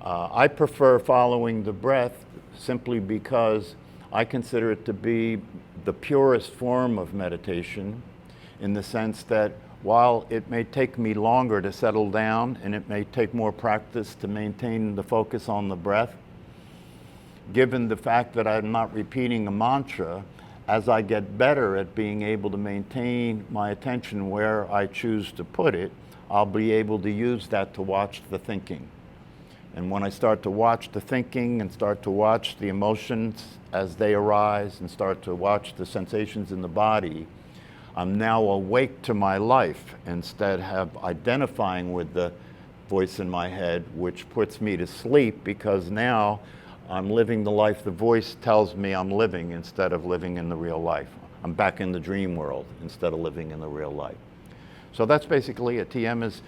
I prefer following the breath simply because I consider it to be the purest form of meditation, in the sense that while it may take me longer to settle down and it may take more practice to maintain the focus on the breath, given the fact that I'm not repeating a mantra, as I get better at being able to maintain my attention where I choose to put it, I'll be able to use that to watch the thinking. And when I start to watch the thinking and start to watch the emotions as they arise and start to watch the sensations in the body, I'm now awake to my life instead of identifying with the voice in my head, which puts me to sleep, because now I'm living the life the voice tells me I'm living instead of living in the real life. I'm back in the dream world instead of living in the real life. So that's basically it. TM is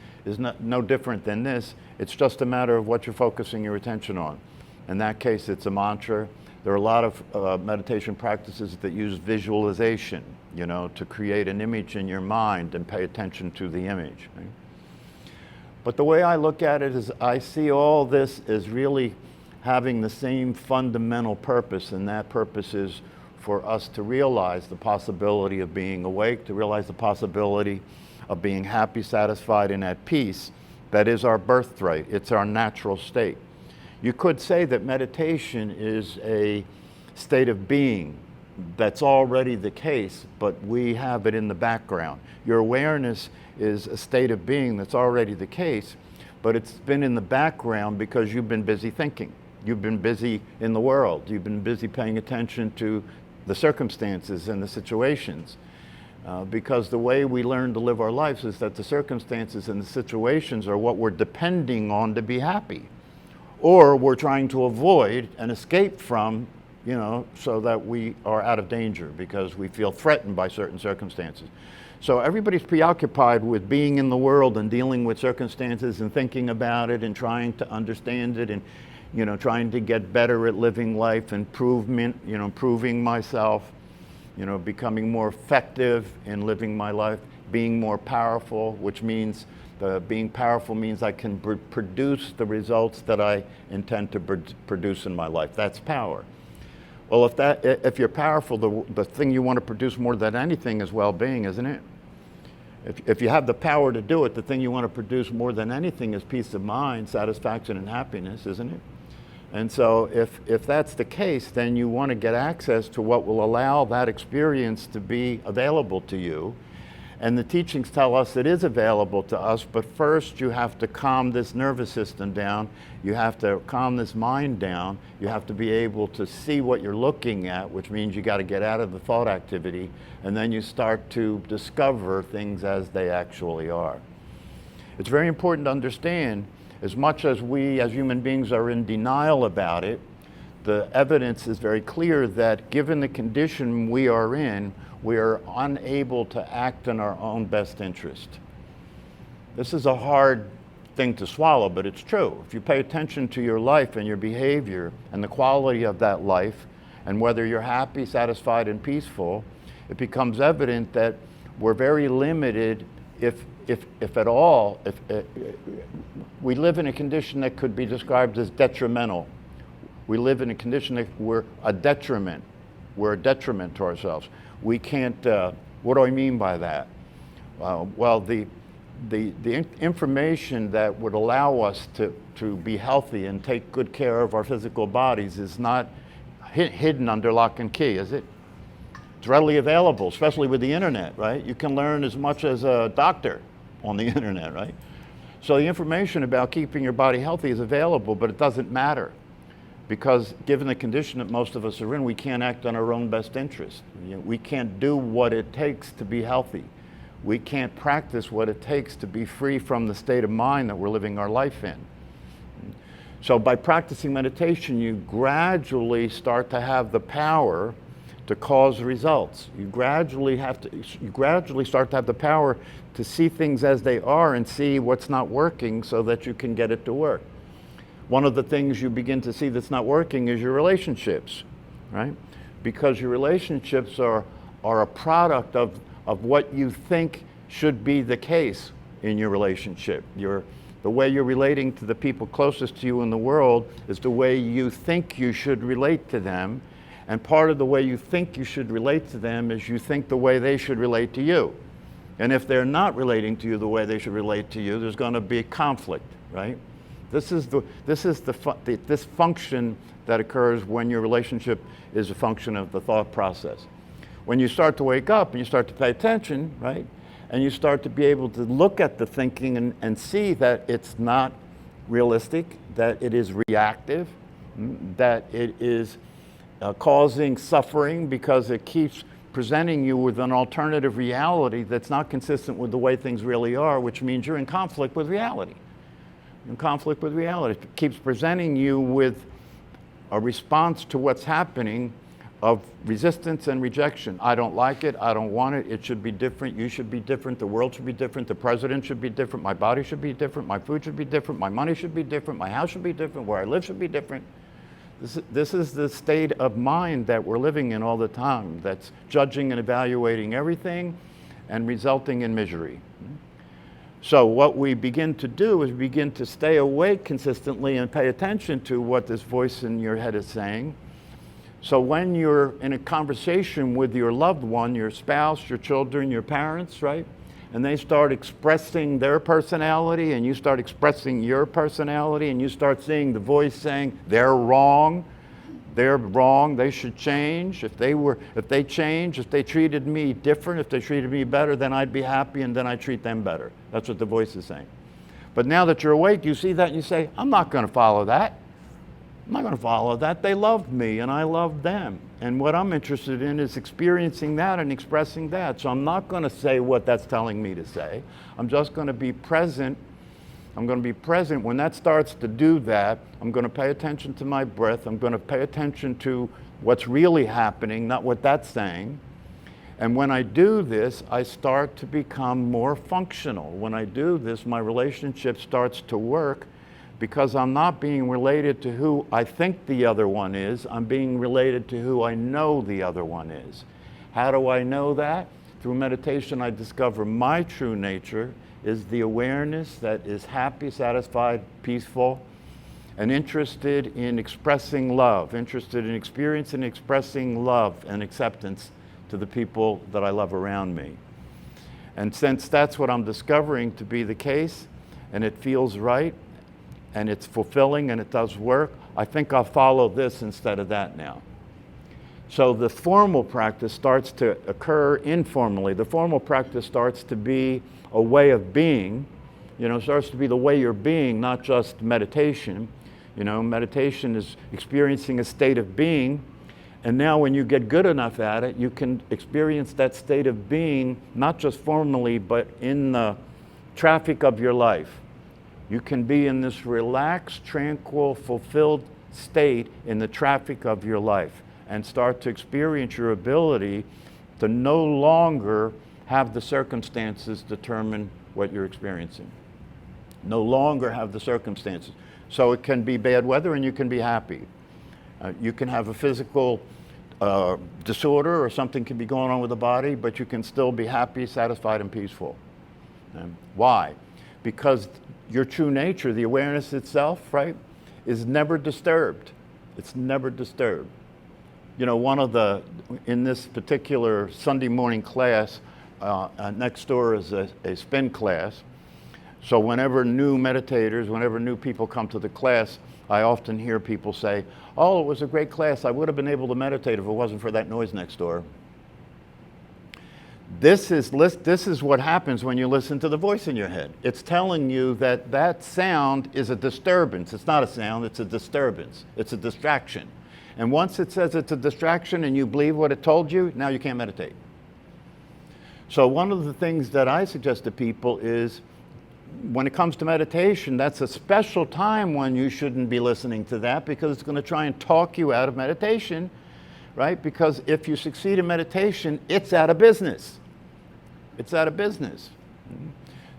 no different than this. It's just a matter of what you're focusing your attention on. In that case, it's a mantra. There are a lot of meditation practices that use visualization, to create an image in your mind and pay attention to the image. Right? But the way I look at it is I see all this as really having the same fundamental purpose, and that purpose is for us to realize the possibility of being awake, to realize the possibility of being happy, satisfied, and at peace. That is our birthright. It's our natural state. You could say that meditation is a state of being that's already the case, but we have it in the background. Your awareness is a state of being that's already the case, but it's been in the background because you've been busy thinking. You've been busy in the world. You've been busy paying attention to the circumstances and the situations. Because the way we learn to live our lives is that the circumstances and the situations are what we're depending on to be happy. Or we're trying to avoid and escape from, so that we are out of danger because we feel threatened by certain circumstances. So everybody's preoccupied with being in the world and dealing with circumstances and thinking about it and trying to understand it and trying to get better at living life, improvement, improving myself, becoming more effective in living my life, being more powerful, which means being powerful means I can produce the results that I intend to produce in my life. That's power. Well, if you're powerful, the thing you want to produce more than anything is well-being, isn't it? If you have the power to do it, the thing you want to produce more than anything is peace of mind, satisfaction, and happiness, isn't it? And so if that's the case, then you want to get access to what will allow that experience to be available to you. And the teachings tell us it is available to us, but first you have to calm this nervous system down. You have to calm this mind down. You have to be able to see what you're looking at, which means you got to get out of the thought activity, and then you start to discover things as they actually are. It's very important to understand, as much as we as human beings are in denial about it, the evidence is very clear that given the condition we are in, we are unable to act in our own best interest. This is a hard thing to swallow, but it's true. If you pay attention to your life and your behavior and the quality of that life, and whether you're happy, satisfied, and peaceful, it becomes evident that we're very limited, if at all, we live in a condition that could be described as detrimental. We live in a condition that we're a detriment. We're a detriment to ourselves. We can't, what do I mean by that? Well, the information that would allow us to be healthy and take good care of our physical bodies is not hidden under lock and key, is it? It's readily available, especially with the internet, right? You can learn as much as a doctor on the internet, right? So the information about keeping your body healthy is available, but it doesn't matter. Because given the condition that most of us are in, we can't act on our own best interest. We can't do what it takes to be healthy. We can't practice what it takes to be free from the state of mind that we're living our life in. So by practicing meditation, you gradually start to have the power to cause results. You gradually start to have the power to see things as they are and see what's not working so that you can get it to work. One of the things you begin to see that's not working is your relationships, right? Because your relationships are a product of what you think should be the case in your relationship. The way you're relating to the people closest to you in the world is the way you think you should relate to them. And part of the way you think you should relate to them is you think the way they should relate to you. And if they're not relating to you the way they should relate to you, there's going to be conflict, right? This function that occurs when your relationship is a function of the thought process. When you start to wake up and you start to pay attention, right? And you start to be able to look at the thinking and see that it's not realistic, that it is reactive, that it is causing suffering because it keeps presenting you with an alternative reality that's not consistent with the way things really are, which means you're in conflict with reality. In conflict with reality. It keeps presenting you with a response to what's happening of resistance and rejection. I don't like it, I don't want it, it should be different, you should be different, the world should be different, the president should be different, my body should be different, my food should be different, my money should be different, my house should be different, where I live should be different. This is the state of mind that we're living in all the time, that's judging and evaluating everything and resulting in misery. So what we begin to do is begin to stay awake consistently and pay attention to what this voice in your head is saying. So when you're in a conversation with your loved one, your spouse, your children, your parents, right? And they start expressing their personality and you start expressing your personality and you start seeing the voice saying, they're wrong, they should change. If they change, if they treated me different, if they treated me better, then I'd be happy and then I'd treat them better. That's what the voice is saying. But now that you're awake, you see that and you say, I'm not going to follow that. I'm not going to follow that. They loved me and I loved them. And what I'm interested in is experiencing that and expressing that. So I'm not going to say what that's telling me to say. I'm just going to be present. I'm going to be present. When that starts to do that, I'm going to pay attention to my breath. I'm going to pay attention to what's really happening, not what that's saying. And when I do this, I start to become more functional. When I do this, my relationship starts to work because I'm not being related to who I think the other one is. I'm being related to who I know the other one is. How do I know that? Through meditation, I discover my true nature is the awareness that is happy, satisfied, peaceful, and interested in expressing love, interested in experiencing and expressing love and acceptance to the people that I love around me. And since that's what I'm discovering to be the case, and it feels right, and it's fulfilling and it does work, I think I'll follow this instead of that now. So the formal practice starts to occur informally. The formal practice starts to be a way of being, starts to be the way you're being, not just meditation. Meditation is experiencing a state of being, and now when you get good enough at it, you can experience that state of being, not just formally, but in the traffic of your life. You can be in this relaxed, tranquil, fulfilled state in the traffic of your life and start to experience your ability to no longer have the circumstances determine what you're experiencing. No longer have the circumstances. So it can be bad weather and you can be happy. You can have a physical disorder or something can be going on with the body, but you can still be happy, satisfied, and peaceful. Why? Because your true nature, the awareness itself, right, is never disturbed. It's never disturbed. In this particular Sunday morning class, next door is a spin class. So whenever new meditators, whenever new people come to the class, I often hear people say, oh, it was a great class. I would have been able to meditate if it wasn't for that noise next door. This is what happens when you listen to the voice in your head. It's telling you that that sound is a disturbance. It's not a sound, it's a disturbance. It's a distraction. And once it says it's a distraction and you believe what it told you, now you can't meditate. So one of the things that I suggest to people is when it comes to meditation, that's a special time when you shouldn't be listening to that because it's going to try and talk you out of meditation, right? Because if you succeed in meditation, it's out of business. It's out of business.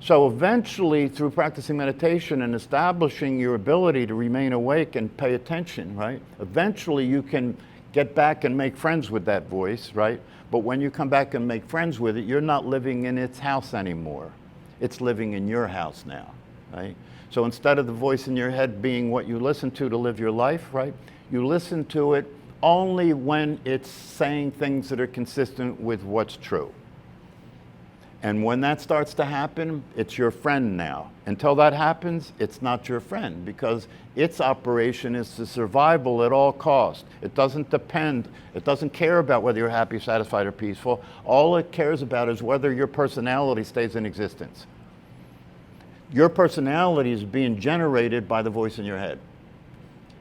So eventually, through practicing meditation and establishing your ability to remain awake and pay attention, right? Eventually you can get back and make friends with that voice, right? But when you come back and make friends with it, you're not living in its house anymore. It's living in your house now, right? So instead of the voice in your head being what you listen to live your life, right? You listen to it only when it's saying things that are consistent with what's true. And when that starts to happen, it's your friend now. Until that happens, it's not your friend, because its operation is the survival at all costs. It doesn't care about whether you're happy, satisfied, or peaceful. All it cares about is whether your personality stays in existence. Your personality is being generated by the voice in your head.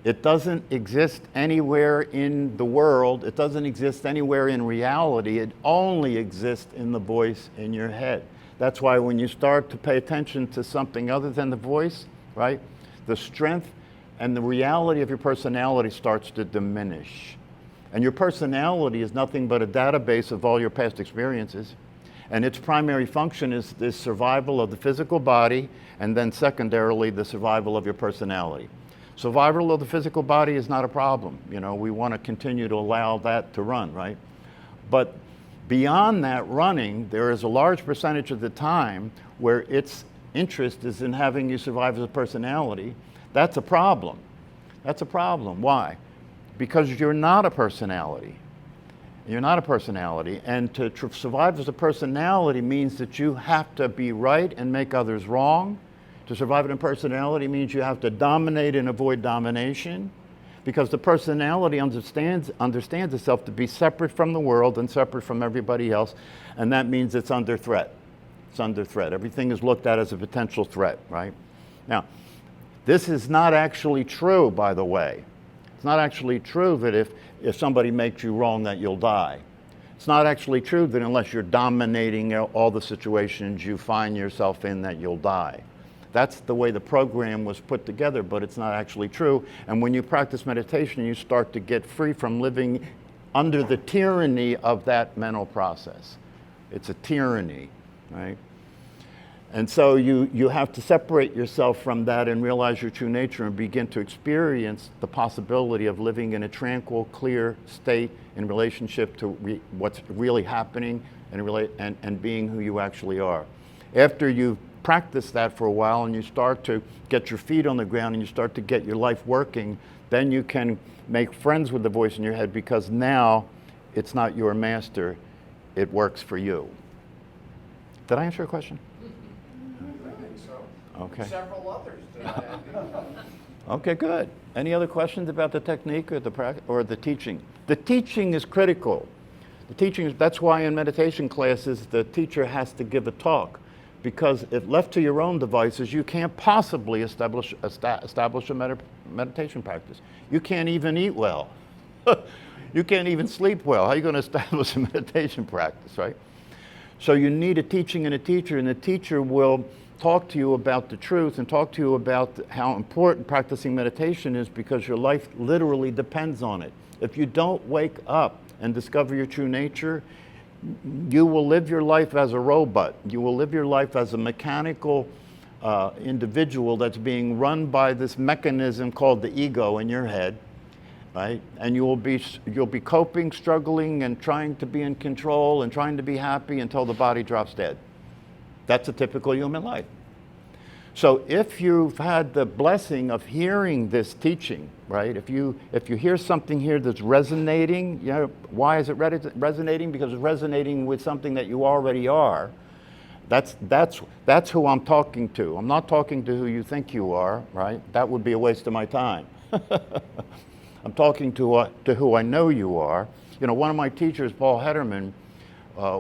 It doesn't exist anywhere in the world. It doesn't exist anywhere in reality. It only exists in the voice in your head. That's why when you start to pay attention to something other than the voice, right, the strength and the reality of your personality starts to diminish. And your personality is nothing but a database of all your past experiences. And its primary function is this survival of the physical body, and then secondarily, the survival of your personality. Survival of the physical body is not a problem. You know, we want to continue to allow that to run, right? But beyond that running, there is a large percentage of the time where its interest is in having you survive as a personality. That's a problem. That's a problem. Why? Because you're not a personality. You're not a personality. And to survive as a personality means that you have to be right and make others wrong. To survive in a personality means you have to dominate and avoid domination, because the personality understands itself to be separate from the world and separate from everybody else, and that means it's under threat. It's under threat. Everything is looked at as a potential threat, right? Now, this is not actually true, by the way. It's not actually true that if somebody makes you wrong that you'll die. It's not actually true that unless you're dominating all the situations you find yourself in that you'll die. That's the way the program was put together, but it's not actually true. And when you practice meditation, you start to get free from living under the tyranny of that mental process. It's a tyranny, right? And so you have to separate yourself from that and realize your true nature and begin to experience the possibility of living in a tranquil, clear state in relationship to what's really happening and being who you actually are. After you've practice that for a while and you start to get your feet on the ground and you start to get your life working, then you can make friends with the voice in your head, because now it's not your master, it works for you. Did I answer your question? I think so. Okay. Several others did. Okay, good. Any other questions about the technique or the teaching? The teaching is critical. That's why in meditation classes the teacher has to give a talk. Because if left to your own devices, you can't possibly establish a meditation practice. You can't even eat well. You can't even sleep well. How are you going to establish a meditation practice, right? So you need a teaching and a teacher will talk to you about the truth and talk to you about how important practicing meditation is, because your life literally depends on it. If you don't wake up and discover your true nature, you will live your life as a robot. You will live your life as a mechanical individual that's being run by this mechanism called the ego in your head, right? And you'll be coping, struggling, and trying to be in control and trying to be happy until the body drops dead. That's a typical human life. So if you've had the blessing of hearing this teaching, right? If you hear something here that's resonating, you know, why is it resonating? Because it's resonating with something that you already are. That's who I'm talking to. I'm not talking to who you think you are, right? That would be a waste of my time. I'm talking to who I know you are. You know, one of my teachers, Paul Hederman,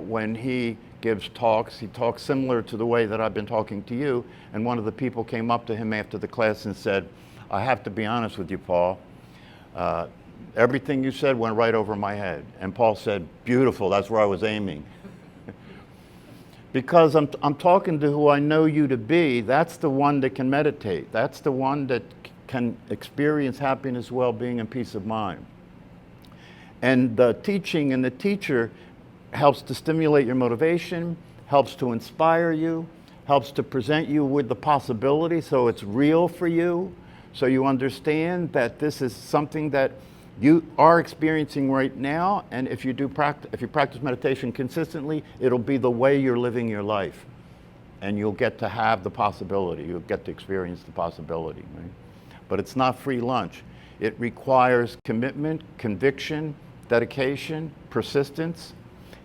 when he gives talks, he talks similar to the way that I've been talking to you, and one of the people came up to him after the class and said, I have to be honest with you, Paul. Everything you said went right over my head. And Paul said, beautiful, that's where I was aiming. Because I'm talking to who I know you to be. That's the one that can meditate. That's the one that can experience happiness, well-being, and peace of mind. And the teaching and the teacher helps to stimulate your motivation, helps to inspire you, helps to present you with the possibility so it's real for you, so you understand that this is something that you are experiencing right now, and if you practice meditation consistently, it'll be the way you're living your life. and you'll get to have the possibility. You'll get to experience the possibility, right? But it's not free lunch. It requires commitment, conviction, dedication, persistence.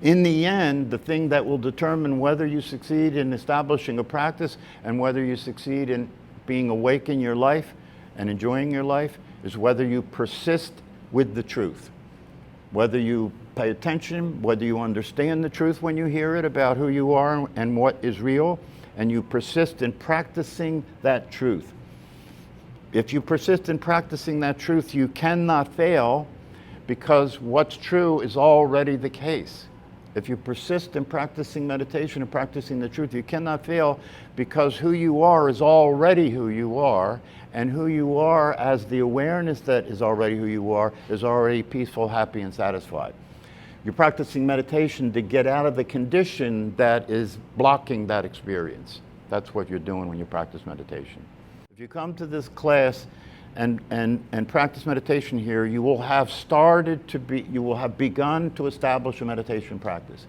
In the end, the thing that will determine whether you succeed in establishing a practice and whether you succeed in being awake in your life and enjoying your life is whether you persist with the truth. Whether you pay attention, whether you understand the truth when you hear it about who you are and what is real, and you persist in practicing that truth. If you persist in practicing that truth, you cannot fail because what's true is already the case. If you persist in practicing meditation and practicing the truth, you cannot fail because who you are is already who you are, and who you are as the awareness that is already who you are is already peaceful, happy, and satisfied. You're practicing meditation to get out of the condition that is blocking that experience. That's what you're doing when you practice meditation. If you come to this class and practice meditation here, you will have begun to establish a meditation practice.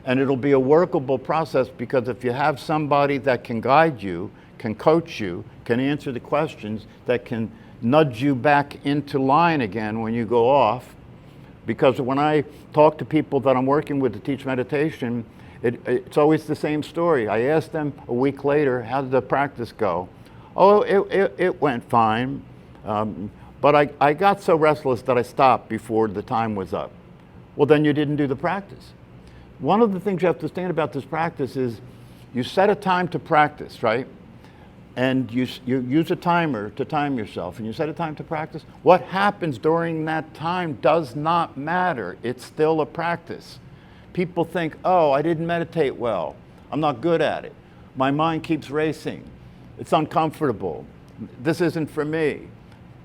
And it'll be a workable process because if you have somebody that can guide you, can coach you, can answer the questions, that can nudge you back into line again when you go off. Because when I talk to people that I'm working with to teach meditation, it's always the same story. I ask them a week later, how did the practice go? Oh, it went fine. But I got so restless that I stopped before the time was up. Well, then you didn't do the practice. One of the things you have to understand about this practice is you set a time to practice, right? And you use a timer to time yourself, and you set a time to practice. What happens during that time does not matter. It's still a practice. People think, oh, I didn't meditate well. I'm not good at it. My mind keeps racing. It's uncomfortable. This isn't for me.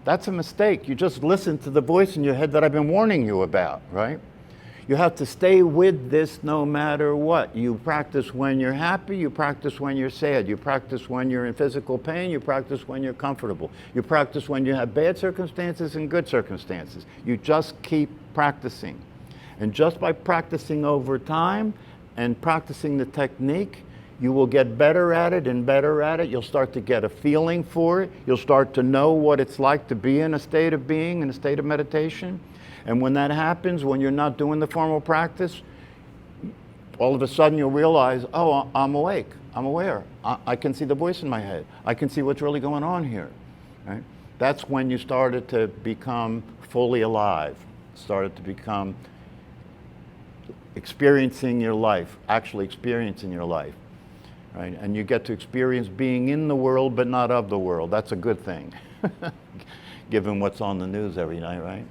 That's a mistake. You just listen to the voice in your head that I've been warning you about, right? You have to stay with this no matter what. You practice when you're happy, you practice when you're sad, you practice when you're in physical pain, you practice when you're comfortable. You practice when you have bad circumstances and good circumstances. You just keep practicing. And just by practicing over time and practicing the technique, you will get better at it and better at it. You'll start to get a feeling for it. You'll start to know what it's like to be in a state of being, in a state of meditation. And when that happens, when you're not doing the formal practice, all of a sudden you'll realize, oh, I'm awake, I'm aware. I can see the voice in my head. I can see what's really going on here, right? That's when you started to become fully alive, started to become experiencing your life, actually experiencing your life, right? And you get to experience being in the world but not of the world. That's a good thing, given what's on the news every night, right?